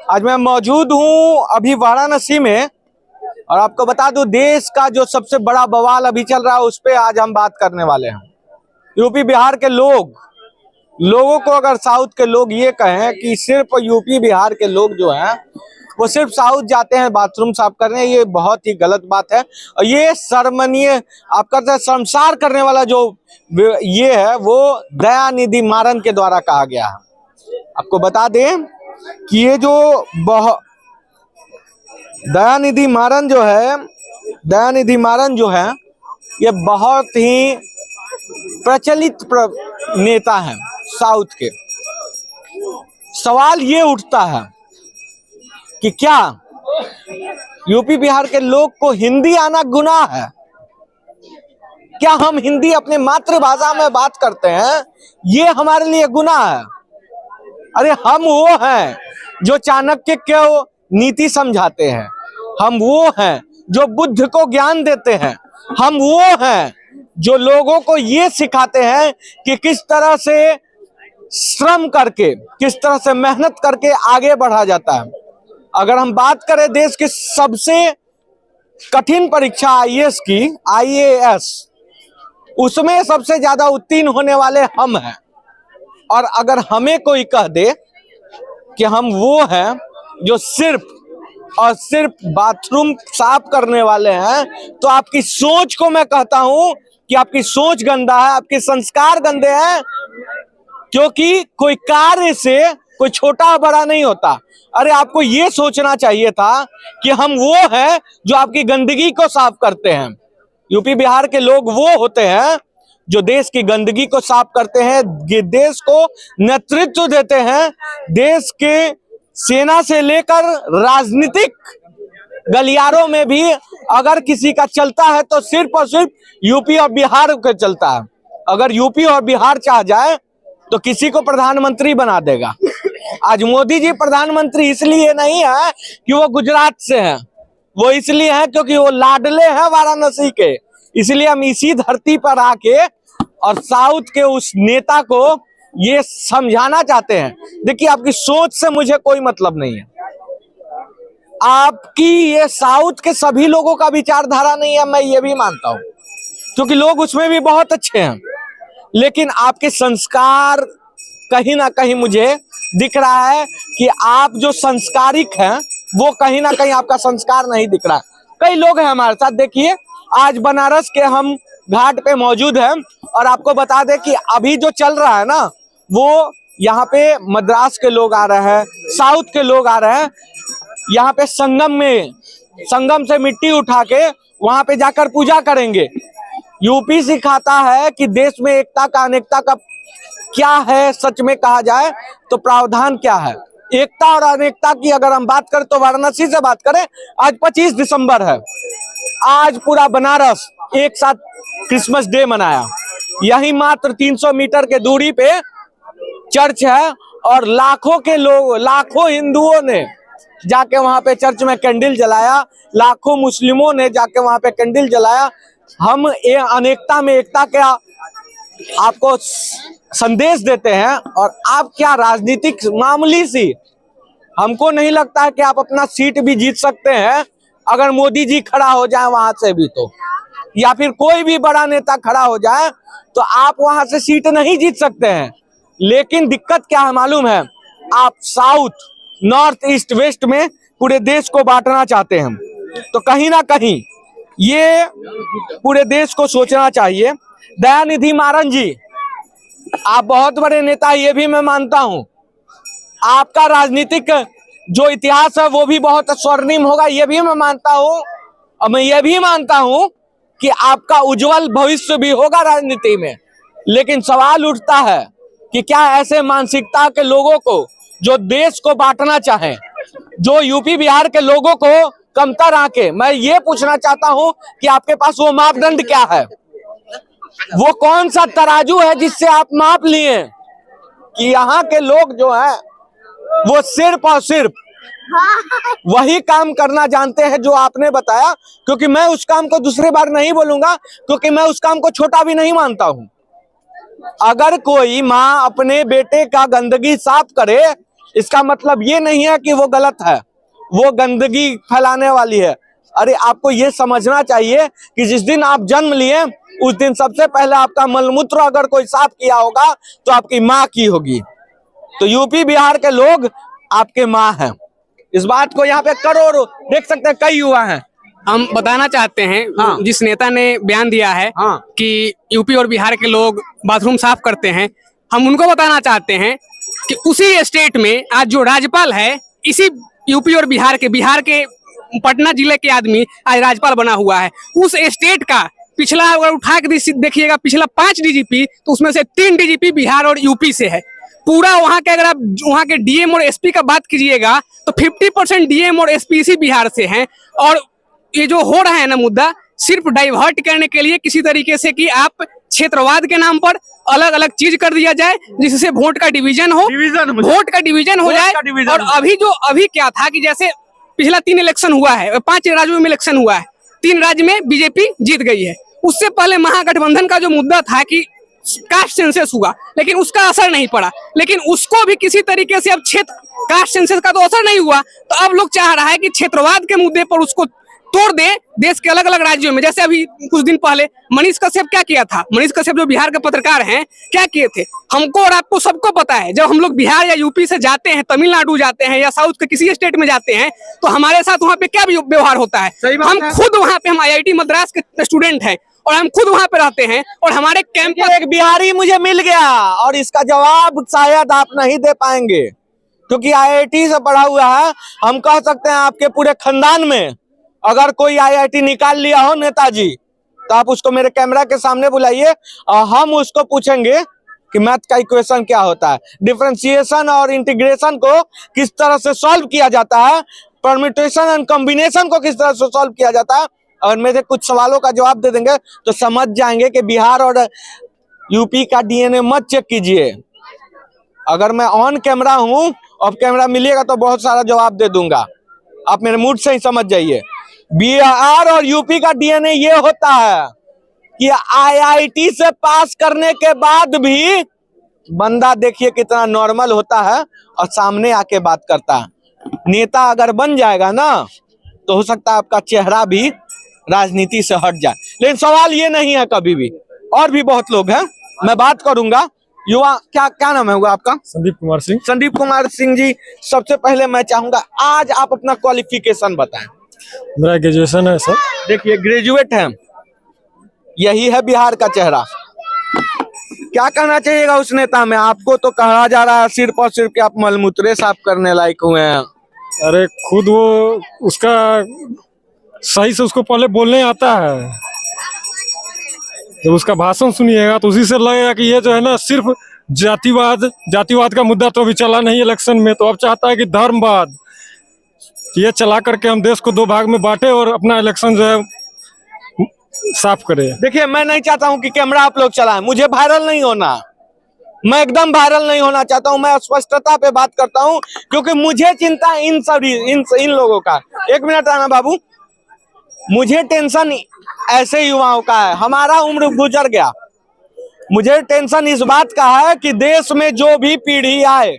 आज मैं मौजूद हूँ अभी वाराणसी में और आपको बता दूं देश का जो सबसे बड़ा बवाल अभी चल रहा है उस पे आज हम बात करने वाले हैं। यूपी बिहार के लोगों को अगर साउथ के लोग ये कहें कि सिर्फ यूपी बिहार के लोग जो हैं वो सिर्फ साउथ जाते हैं बाथरूम साफ करने, ये बहुत ही गलत बात है। और ये शर्मनीय आपका शर्मसार करने वाला जो ये है वो दयानिधि मारन के द्वारा कहा गया है। आपको बता दें कि ये जो दयानिधि मारन जो है ये बहुत ही प्रचलित नेता हैं साउथ के। सवाल ये उठता है कि क्या यूपी बिहार के लोग को हिंदी आना गुनाह है? क्या हम हिंदी अपने मातृभाषा में बात करते हैं ये हमारे लिए गुनाह है? अरे हम वो हैं जो चाणक्य को नीति समझाते हैं, हम वो हैं जो बुद्ध को ज्ञान देते हैं, हम वो हैं जो लोगों को ये सिखाते हैं कि किस तरह से श्रम करके, किस तरह से मेहनत करके आगे बढ़ा जाता है। अगर हम बात करें देश की सबसे कठिन परीक्षा आईएएस की, आईएएस, उसमें सबसे ज्यादा उत्तीर्ण होने वाले हम हैं। और अगर हमें कोई कह दे कि हम वो हैं जो सिर्फ और सिर्फ बाथरूम साफ करने वाले हैं तो आपकी सोच को मैं कहता हूं कि आपकी सोच गंदा है, आपके संस्कार गंदे हैं। क्योंकि कोई कार्य से कोई छोटा बड़ा नहीं होता। अरे आपको ये सोचना चाहिए था कि हम वो हैं जो आपकी गंदगी को साफ करते हैं। यूपी बिहार के लोग वो होते हैं जो देश की गंदगी को साफ करते हैं, देश को नेतृत्व देते हैं, देश के सेना से लेकर राजनीतिक गलियारों में भी अगर किसी का चलता है तो सिर्फ और सिर्फ यूपी और बिहार का चलता है। अगर यूपी और बिहार चाह जाए तो किसी को प्रधानमंत्री बना देगा। आज मोदी जी प्रधानमंत्री इसलिए नहीं है कि वो गुजरात से हैं, वो इसलिए हैं क्योंकि वो लाडले हैं वाराणसी के। इसलिए हम इसी धरती पर आके और साउथ के उस नेता को ये समझाना चाहते हैं। देखिए, आपकी सोच से मुझे कोई मतलब नहीं है, आपकी ये साउथ के सभी लोगों का विचारधारा नहीं है, मैं ये भी मानता हूं, क्योंकि लोग उसमें भी बहुत अच्छे हैं। लेकिन आपके संस्कार कहीं ना कहीं मुझे दिख रहा है कि आप जो संस्कारिक हैं वो कहीं ना कहीं आपका संस्कार नहीं दिख रहा है। कई लोग हैं हमारे साथ, देखिए आज बनारस के हम घाट पे मौजूद हैं और आपको बता दें कि अभी जो चल रहा है ना वो यहाँ पे मद्रास के लोग आ रहे हैं, साउथ के लोग आ रहे हैं। यहाँ पे संगम से मिट्टी उठा के वहां पे जाकर पूजा करेंगे। यूपी सिखाता है कि देश में एकता का अनेकता का क्या है, सच में कहा जाए तो प्रावधान क्या है। एकता और अनेकता की अगर हम बात करें तो वाराणसी से बात करें, आज 25 दिसंबर है, आज पूरा बनारस एक साथ क्रिसमस डे मनाया। यही मात्र 300 मीटर के दूरी पे चर्च है और लाखों हिंदुओं ने जाके वहां पे चर्च में कैंडल जलाया, लाखों मुस्लिमों ने जाके वहां पे कैंडल जलाया। हम ये अनेकता में एकता का आपको संदेश देते हैं और आप क्या राजनीतिक मामूली सी, हमको नहीं लगता है कि आप अपना सीट भी जीत सकते हैं अगर मोदी जी खड़ा हो जाए वहां से भी, तो या फिर कोई भी बड़ा नेता खड़ा हो जाए तो आप वहां से सीट नहीं जीत सकते हैं। लेकिन दिक्कत क्या है मालूम है, आप साउथ, नॉर्थ, ईस्ट, वेस्ट में पूरे देश को बांटना चाहते हैं। तो कहीं ना कहीं ये पूरे देश को सोचना चाहिए। दयानिधि मारन जी, आप बहुत बड़े नेता, ये भी मैं मानता हूं। आपका राजनीतिक जो इतिहास है वो भी बहुत स्वर्णिम होगा, ये भी मैं मानता हूं। और मैं ये भी मानता हूं कि आपका उज्जवल भविष्य भी होगा राजनीति में। लेकिन सवाल उठता है कि क्या ऐसे मानसिकता के लोगों को जो देश को बांटना चाहें, जो यूपी बिहार के लोगों को कमतर आके, मैं ये पूछना चाहता हूं कि आपके पास वो मापदंड क्या है, वो कौन सा तराजू है जिससे आप माप लिए कि यहाँ के लोग जो हैं वो सिर्फ और सिर्फ वही काम करना जानते हैं जो आपने बताया। क्योंकि मैं उस काम को दूसरी बार नहीं बोलूंगा, क्योंकि मैं उस काम को छोटा भी नहीं मानता हूं। अगर कोई माँ अपने बेटे का गंदगी साफ करे इसका मतलब ये नहीं है कि वो गलत है, वो गंदगी फैलाने वाली है। अरे आपको ये समझना चाहिए कि जिस दिन आप जन्म लिए उस दिन सबसे पहले आपका मलमूत्र अगर कोई साफ किया होगा तो आपकी माँ की होगी। तो यूपी बिहार के लोग आपके माँ हैं। इस बात को यहाँ पे करोड़ों देख सकते हैं, कई युवा हैं। हम बताना चाहते हैं, हाँ। जिस नेता ने बयान दिया है हाँ। कि यूपी और बिहार के लोग बाथरूम साफ करते हैं, हम उनको बताना चाहते हैं कि उसी स्टेट में आज जो राज्यपाल है, इसी यूपी और बिहार के पटना जिले के आदमी आज राज्यपाल बना हुआ है। उस स्टेट का पिछला अगर उठा के देखिएगा, पिछला 5 डीजीपी, तो उसमें से 3 डीजीपी बिहार और यूपी से है। पूरा वहां के, अगर आप वहां के डीएम और एसपी का बात कीजिएगा तो 50% डीएम और एसपी इसी बिहार से हैं। और ये जो हो रहा है ना मुद्दा, सिर्फ डाइवर्ट करने के लिए किसी तरीके से कि आप क्षेत्रवाद के नाम पर अलग अलग चीज कर दिया जाए, जिससे वोट का डिवीजन हो जाए। और अभी क्या था कि जैसे पिछला 3 इलेक्शन हुआ है, 5 राज्यों में इलेक्शन हुआ है, 3 राज्य में बीजेपी जीत गई है। उससे पहले महागठबंधन का जो मुद्दा था कि कास्ट सेंसस हुआ, लेकिन उसका असर नहीं पड़ा। लेकिन उसको भी किसी तरीके से अब कास्ट सेंसस का तो असर नहीं हुआ, तो अब लोग चाह रहा है कि क्षेत्रवाद के मुद्दे पर उसको तोड़ दे देश के अलग अलग राज्यों में। जैसे अभी कुछ दिन पहले मनीष कश्यप क्या किया था, मनीष कश्यप जो बिहार के पत्रकार हैं, क्या किए थे, हमको और आपको सबको पता है। जब हम लोग बिहार या यूपी से जाते हैं, तमिलनाडु जाते हैं या साउथ के किसी स्टेट में जाते हैं, तो हमारे साथ वहाँ पे क्या व्यवहार होता है। हम खुद वहाँ पे, हम IIT मद्रास के स्टूडेंट हैं और हम खुद वहाँ पे रहते हैं, और हमारे कैंप एक बिहारी मुझे मिल गया और इसका जवाब शायद आप नहीं दे पाएंगे, क्योंकि IIT से पढ़ा हुआ है। हम कह सकते हैं आपके पूरे खानदान में अगर कोई IIT निकाल लिया हो नेताजी, तो आप उसको मेरे कैमरा के सामने बुलाइए और हम उसको पूछेंगे कि मैथ का इक्वेशन क्या होता है, डिफरेंशिएशन और इंटीग्रेशन को किस तरह से सॉल्व किया जाता है, परम्यूटेशन एंड कॉम्बिनेशन को किस तरह से सॉल्व किया जाता है। और मेरे कुछ सवालों का जवाब दे देंगे तो समझ जाएंगे कि बिहार और यूपी का DNA मत चेक कीजिए। अगर मैं ऑन कैमरा हूं, ऑफ कैमरा मिलेगा तो बहुत सारा जवाब दे दूंगा, आप मेरे मूड से ही समझ जाइए। बिहार और यूपी का DNA ये होता है कि IIT से पास करने के बाद भी बंदा देखिए कितना नॉर्मल होता है और सामने आके बात करता है। नेता अगर बन जाएगा ना तो हो सकता है आपका चेहरा भी राजनीति से हट जाए, लेकिन सवाल ये नहीं है कभी भी। और भी बहुत लोग हैं, मैं बात करूंगा। युवा, क्या नाम है हुआ आपका? संदीप कुमार सिंह। संदीप कुमार सिंह जी, सबसे पहले मैं चाहूंगा आज आप अपना क्वालिफिकेशन बताएं। मेरा ग्रेजुएशन है सर। देखिए ग्रेजुएट हैं, यही है बिहार का चेहरा। क्या कहना चाहिएगा उस नेता में? आपको तो कहा जा रहा है सिर्फ और सिर्फ कि आप मलमूत्रे साफ करने लायक हुए हैं। अरे खुद वो उसका सही से उसको पहले बोलने आता है, जब उसका भाषण सुनिएगा तो उसी से लगेगा कि ये जो है ना सिर्फ जातिवाद का मुद्दा तो अभी चला नहीं इलेक्शन में, तो अब चाहता है कि धर्मवाद ये चला करके हम देश को 2 भाग में बांटे और अपना इलेक्शन जो है साफ करे। देखिए मैं नहीं चाहता हूं कि कैमरा आप लोग चलाएं, मुझे वायरल नहीं होना, मैं एकदम वायरल नहीं होना चाहता हूं। मैं स्पष्टता पे बात करता हूं क्योंकि मुझे चिंता इन लोगों का। 1 मिनट आना बाबू, मुझे टेंशन ऐसे युवाओं का है, हमारा उम्र गुजर गया। मुझे टेंशन इस बात का है कि देश में जो भी पीढ़ी आए,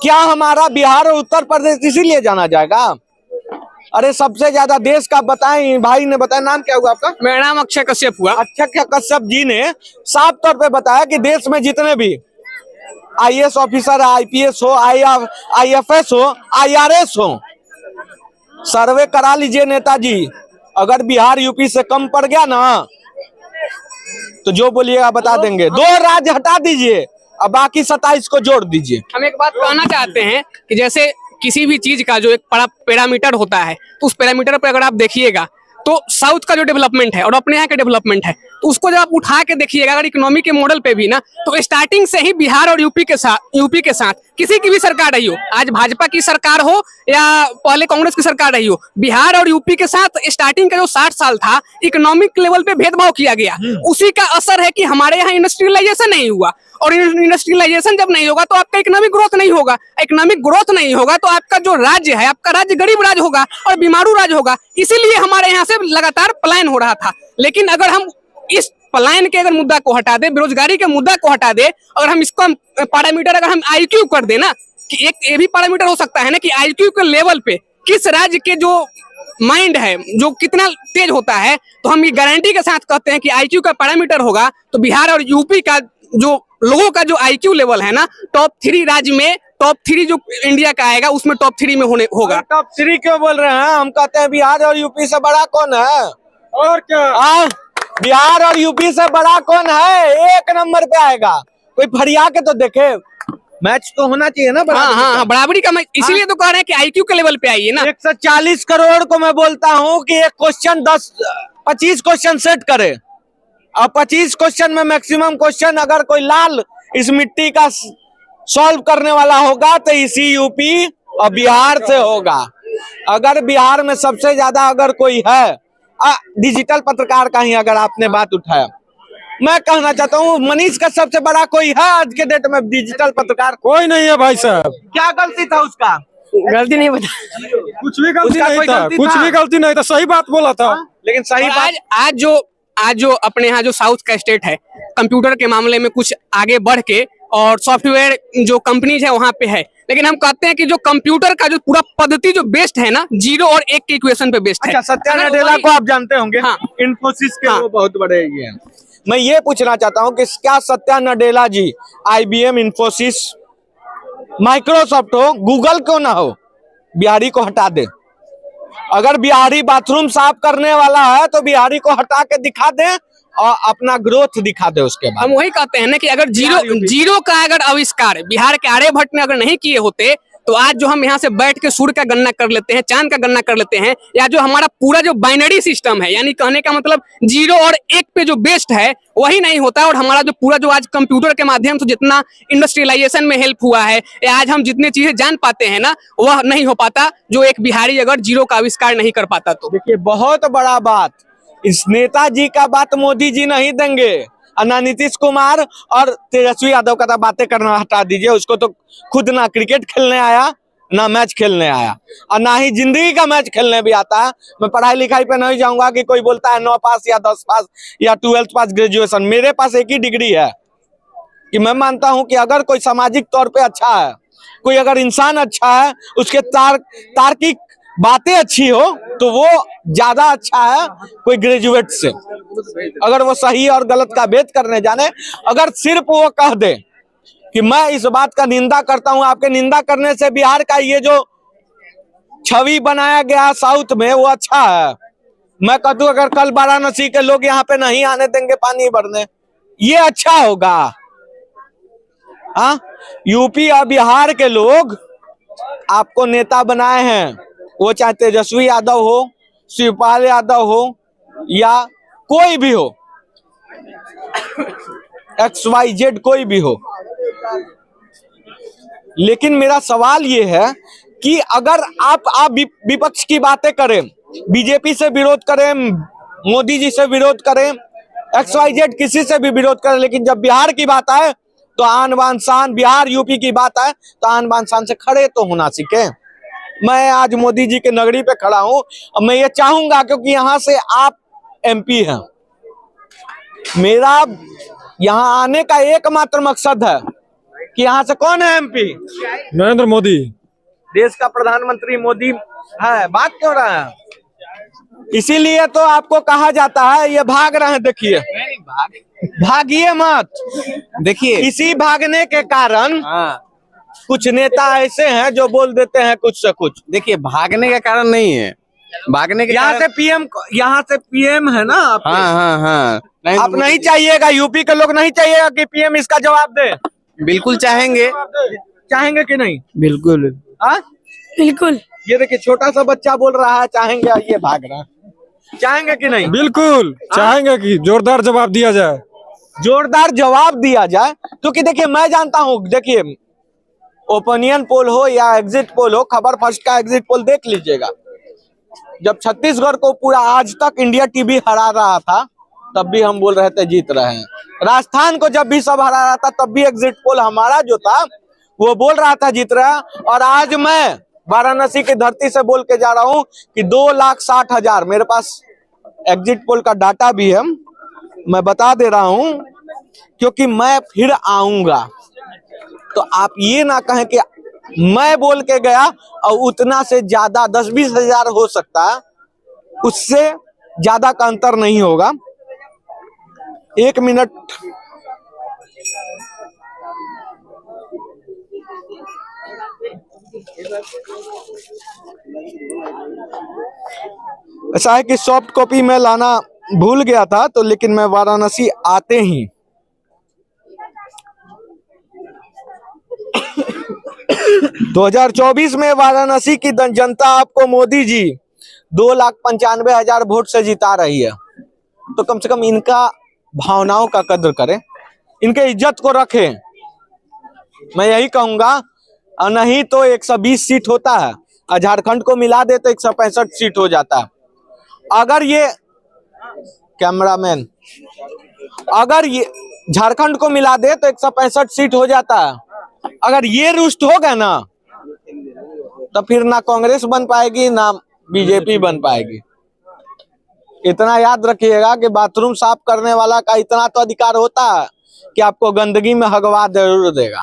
क्या हमारा बिहार और उत्तर प्रदेश इसीलिए जाना जाएगा? अरे सबसे ज्यादा देश का बताएं, भाई ने बताया, नाम क्या हुआ आपका? मेरा नाम अक्षय कश्यप हुआ। अक्षय कश्यप जी ने साफ तौर पे बताया कि देश में जितने भी IAS ऑफिसर, IPS हो, IFS हो, IRS हो, सर्वे करा लीजिए नेताजी। अगर बिहार यूपी से कम पड़ गया ना तो जो बोलिएगा बता देंगे। 2 राज्य हटा दीजिए और बाकी 27 को जोड़ दीजिए। हम एक बात कहना चाहते हैं कि जैसे किसी भी चीज का जो एक बड़ा पैरामीटर होता है, तो उस पैरामीटर पर अगर आप देखिएगा तो साउथ का जो डेवलपमेंट है और अपने यहाँ का डेवलपमेंट है, तो उसको जब आप उठा के देखिएगा अगर इकोनॉमी के मॉडल पे भी ना, तो स्टार्टिंग से ही बिहार और यूपी के साथ किसी की भी सरकार रही हो, आज भाजपा की सरकार हो या पहले कांग्रेस की सरकार रही हो, बिहार और यूपी के साथ स्टार्टिंग का जो 60 साल था इकोनॉमिक लेवल पे भेदभाव किया गया। उसी का असर है कि हमारे यहाँ इंडस्ट्रियलाइजेशन नहीं हुआ, और इंडस्ट्रियलाइजेशन जब नहीं होगा तो आपका इकोनॉमिक ग्रोथ नहीं होगा। इकोनॉमिक ग्रोथ नहीं होगा तो आपका जो राज्य है, आपका राज्य गरीब राज्य होगा और बीमारू राज्य होगा। इसीलिए हमारे यहाँ से लगातार पलायन हो रहा था। लेकिन अगर हम इस पलायन के अगर मुद्दा को हटा दे, बेरोजगारी के मुद्दा को हटा दे, अगर हम इसको पैरामीटर अगर हम IQ कर दे ना, कि एक ये भी पैरामीटर हो सकता है ना कि आईक्यू के लेवल पे किस राज्य के जो माइंड है जो कितना तेज होता है, तो हम ये गारंटी के साथ कहते हैं कि आईक्यू का पैरामीटर होगा तो बिहार और यूपी का जो लोगों का जो आईक्यू लेवल है ना, टॉप 3 राज्य में टॉप 3 जो इंडिया का आएगा उसमें टॉप 3 में होगा। टॉप 3 क्यों बोल रहे हैं? हम कहते हैं बिहार और यूपी से बड़ा कौन है? और क्या? बिहार और यूपी से बड़ा कौन है? 1 नंबर पे आएगा। कोई फरिया के तो देखे, मैच तो होना चाहिए ना बराबरी का। हाँ, बराबरी का मैच, इसीलिए तो कह रहे हैं कि आईक्यू के लेवल पे आइए ना। 140 करोड़ को मैं बोलता हूँ कि एक क्वेश्चन 25 क्वेश्चन सेट करे, और 25 क्वेश्चन में मैक्सिमम क्वेश्चन अगर कोई लाल इस मिट्टी का सॉल्व करने वाला होगा तो इसी यूपी और बिहार से होगा। अगर बिहार में सबसे ज्यादा अगर कोई है, डिजिटल पत्रकार का ही अगर आपने बात उठाया, मैं कहना चाहता हूँ मनीष का सबसे बड़ा कोई है आज के डेट में डिजिटल पत्रकार? कोई नहीं है भाई साहब। क्या गलती था उसका? गलती नहीं बता, कुछ भी गलती उसका नहीं कोई था, गलती कुछ था? भी गलती नहीं था, सही बात बोला था। लेकिन सही और बात, आज जो अपने यहाँ जो साउथ का स्टेट है कंप्यूटर के मामले में कुछ आगे बढ़ के और सॉफ्टवेयर जो कंपनीज है वहां पे है, लेकिन हम कहते हैं कि जो कंप्यूटर का जो पूरा पद्धति जो बेस्ड है ना, 0 और 1 के इक्वेशन पे बेस्ड है। अच्छा, सत्या नडेला को आप जानते होंगे? हाँ। इन्फोसिस के हाँ। वो बहुत बड़े ये हैं। मैं ये पूछना चाहता हूँ कि क्या सत्या नडेला जी IBM, इन्फोसिस, माइक्रोसॉफ्ट हो, गूगल क्यों ना हो, बिहारी को हटा दे? अगर बिहारी बाथरूम साफ करने वाला है तो बिहारी को हटा के दिखा दे और अपना ग्रोथ दिखा दे उसके बाद। हम वही कहते हैं ना कि अगर जीरो का अगर आविष्कार बिहार के आर्यभट्ट ने अगर नहीं किए होते तो आज जो हम यहाँ से बैठ के सूर्य का गणना कर लेते हैं, चांद का गणना कर लेते हैं, या जो हमारा पूरा जो बाइनरी सिस्टम है, यानी कहने का मतलब 0 और 1 पे जो बेस्ड है वही नहीं होता, और हमारा जो पूरा जो आज कंप्यूटर के माध्यम से जितना इंडस्ट्रियलाइजेशन में हेल्प हुआ है, या आज हम जितनी चीजें जान पाते हैं ना, वह नहीं हो पाता जो एक बिहारी अगर 0 का आविष्कार नहीं कर पाता तो। देखिए, बहुत बड़ा बात, इस नेताजी का बात मोदी जी नहीं देंगे, और ना नीतीश कुमार और तेजस्वी यादव का तो बातें करना हटा दीजिए। उसको तो खुद ना क्रिकेट खेलने आया, ना मैच खेलने आया, और ना ही जिंदगी का मैच खेलने भी आता है। मैं पढ़ाई लिखाई पे नहीं जाऊंगा कि कोई बोलता है 9 पास या 10 पास या 12th पास, ग्रेजुएशन। मेरे पास एक ही डिग्री है कि मैं मानता हूं कि अगर कोई सामाजिक तौर पे अच्छा है, कोई अगर इंसान अच्छा है, उसके तार्किक बातें अच्छी हो, तो वो ज्यादा अच्छा है कोई ग्रेजुएट से। अगर वो सही और गलत का भेद करने जाने, अगर सिर्फ वो कह दे कि मैं इस बात का निंदा करता हूं, आपके निंदा करने से बिहार का ये जो छवि बनाया गया साउथ में वो अच्छा है। मैं कहूँ अगर कल वाराणसी के लोग यहाँ पे नहीं आने देंगे पानी भरने, ये अच्छा होगा? हाँ, यूपी और बिहार के लोग आपको नेता बनाए हैं, वो चाहे तेजस्वी यादव हो, शिवपाल यादव हो, या कोई भी हो, XYZ कोई भी हो। लेकिन मेरा सवाल ये है कि अगर आप विपक्ष की बातें करें, बीजेपी से विरोध करें, मोदी जी से विरोध करें, XYZ किसी से भी विरोध करें, लेकिन जब बिहार की बात आए तो आन बान शान, बिहार यूपी की बात आए तो आन बान शान से खड़े तो होना सीखे। मैं आज मोदी जी के नगरी पे खड़ा हूं, और मैं ये चाहूंगा क्योंकि यहाँ से आप MP हैं, मेरा यहाँ आने का एकमात्र मकसद है कि यहाँ से कौन है MP? नरेंद्र मोदी। देश का प्रधानमंत्री मोदी है, बात क्यों रहा है? इसीलिए तो आपको कहा जाता है ये भाग रहे हैं। देखिए, भागिए मत। देखिए, इसी भागने के कारण कुछ नेता ऐसे हैं जो बोल देते हैं कुछ से कुछ। देखिए भागने का कारण नहीं है, भागने के यहाँ से PM है ना आप? हाँ आप नहीं चाहिएगा, यूपी के लोग नहीं चाहिएगा कि PM इसका जवाब दे? बिल्कुल चाहेंगे। चाहेंगे कि नहीं? बिल्कुल। बिल्कुल। ये देखिए, छोटा सा बच्चा बोल रहा है चाहेंगे, ये भाग रहा है। चाहेंगे कि नहीं? बिल्कुल चाहेंगे कि जोरदार जवाब दिया जाए, जोरदार जवाब दिया जाए। क्योंकि देखिए, मैं जानता हूं, देखिए ओपिनियन पोल हो या एग्जिट पोल हो, खबर फर्स्ट का एग्जिट पोल देख लीजिएगा। जब छत्तीसगढ़ को पूरा आज तक इंडिया टीवी हरा रहा था, तब भी हम बोल रहे थे जीत रहे हैं। राजस्थान को जब भी सब हरा रहा था, तब भी एग्जिट पोल हमारा जो था वो बोल रहा था जीत रहा है। और आज मैं वाराणसी की धरती से बोल के जा रहा हूं कि 2,60,000, मेरे पास एग्जिट पोल का डाटा भी है, मैं बता दे रहा हूं, क्योंकि मैं फिर आऊंगा। तो आप ये ना कहें कि मैं बोल के गया और उतना से ज्यादा 10-20 हजार हो सकता है, उससे ज्यादा का अंतर नहीं होगा। 1 मिनट। ऐसा है कि सॉफ्ट कॉपी में लाना भूल गया था, तो लेकिन मैं वाराणसी आते ही 2024 में वाराणसी की जनता आपको मोदी जी 2,95,000 वोट से जिता रही है, तो कम से कम इनका भावनाओं का कद्र करें, इनके इज्जत को रखें। मैं यही कहूंगा, और नहीं तो 120 सीट होता है, और झारखंड को मिला दे तो 165 सीट हो जाता है। अगर ये कैमरामैन, अगर ये झारखंड को मिला दे तो 165 सीट हो जाता है। अगर ये रुष्ट हो गया ना, तो फिर ना कांग्रेस बन पाएगी ना बीजेपी बन पाएगी। इतना याद रखिएगा कि बाथरूम साफ करने वाला का इतना तो अधिकार होता है कि आपको गंदगी में हगवा जरूर देगा।